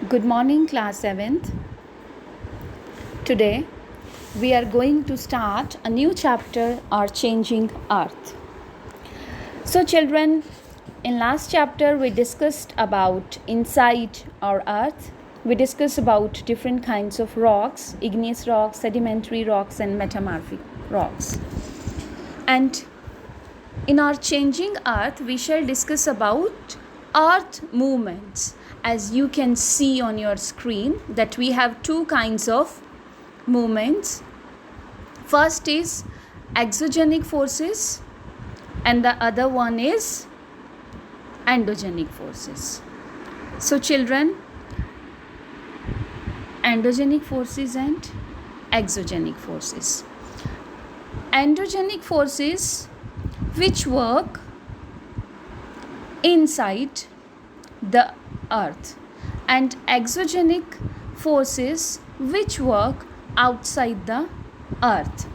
Good morning, class 7th. Today we are going to start a new chapter, Our Changing Earth. So children, in last chapter we discussed about inside our earth. We discussed about different kinds of rocks, igneous rocks, sedimentary rocks and metamorphic rocks. And in our changing earth we shall discuss about earth movements. As you can see on your screen that we have two kinds of movements. First is exogenic forces and the other one is endogenic forces. So children, endogenic forces and exogenic forces. Endogenic forces which work inside the earth and exogenic forces which work outside the earth.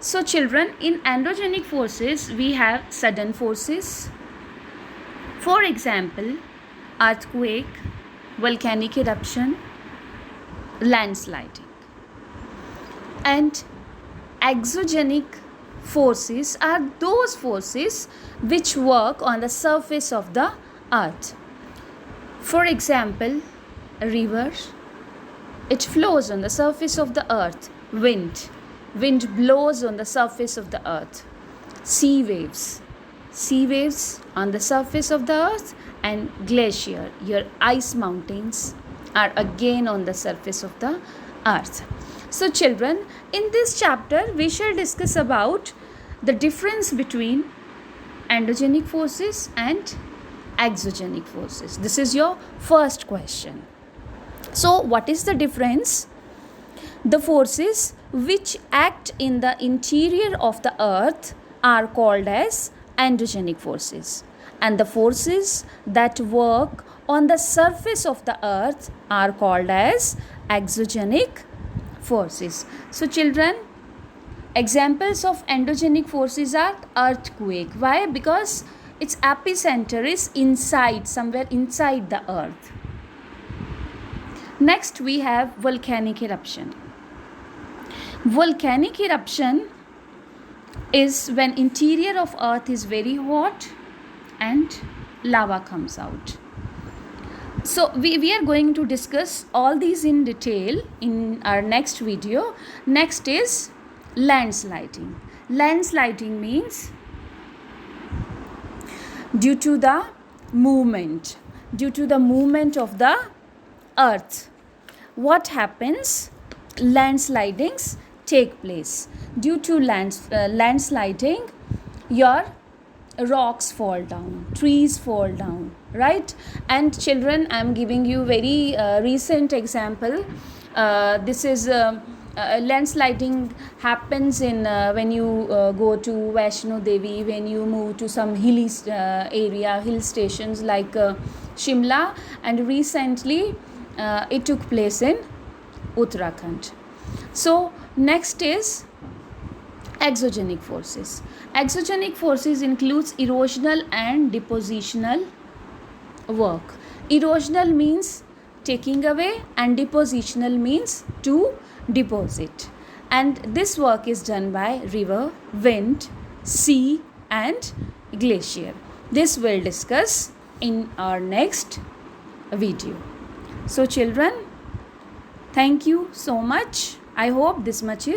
So children, in endogenic forces we have sudden forces. For example, earthquake, volcanic eruption, landsliding. And exogenic forces are those forces which work on the surface of the earth. For example, a river, it flows on the surface of the earth. Wind blows on the surface of the earth. Sea waves on the surface of the earth, and glacier, your ice mountains, are again on the surface of the earth. So children, in this chapter we shall discuss about the difference between endogenic forces and exogenic forces. This is your first question. So what is the difference? The forces which act in the interior of the earth are called as endogenic forces, and the forces that work on the surface of the earth are called as exogenic forces. So children, examples of endogenic forces are earthquake. Why? Because its epicenter is somewhere inside the earth. Next we have volcanic eruption. Volcanic eruption is when interior of earth is very hot and lava comes out. So we are going to discuss all these in detail in our next video. Next is landsliding. Landsliding means due to the movement of the earth. What happens? Landslidings take place. Due to landsliding, your rocks fall down, trees fall down, right? And children, I am giving you very recent example. This is landsliding happens in when you go to Vaishno Devi, when you move to some hilly area, hill stations like Shimla, and recently it took place in Uttarakhand. So next is exogenic forces. Exogenic forces includes erosional and depositional work. Erosional means taking away and depositional means to deposit, and this work is done by river, wind, sea and glacier. This we'll discuss in our next video. So children, thank you so much. I hope this much is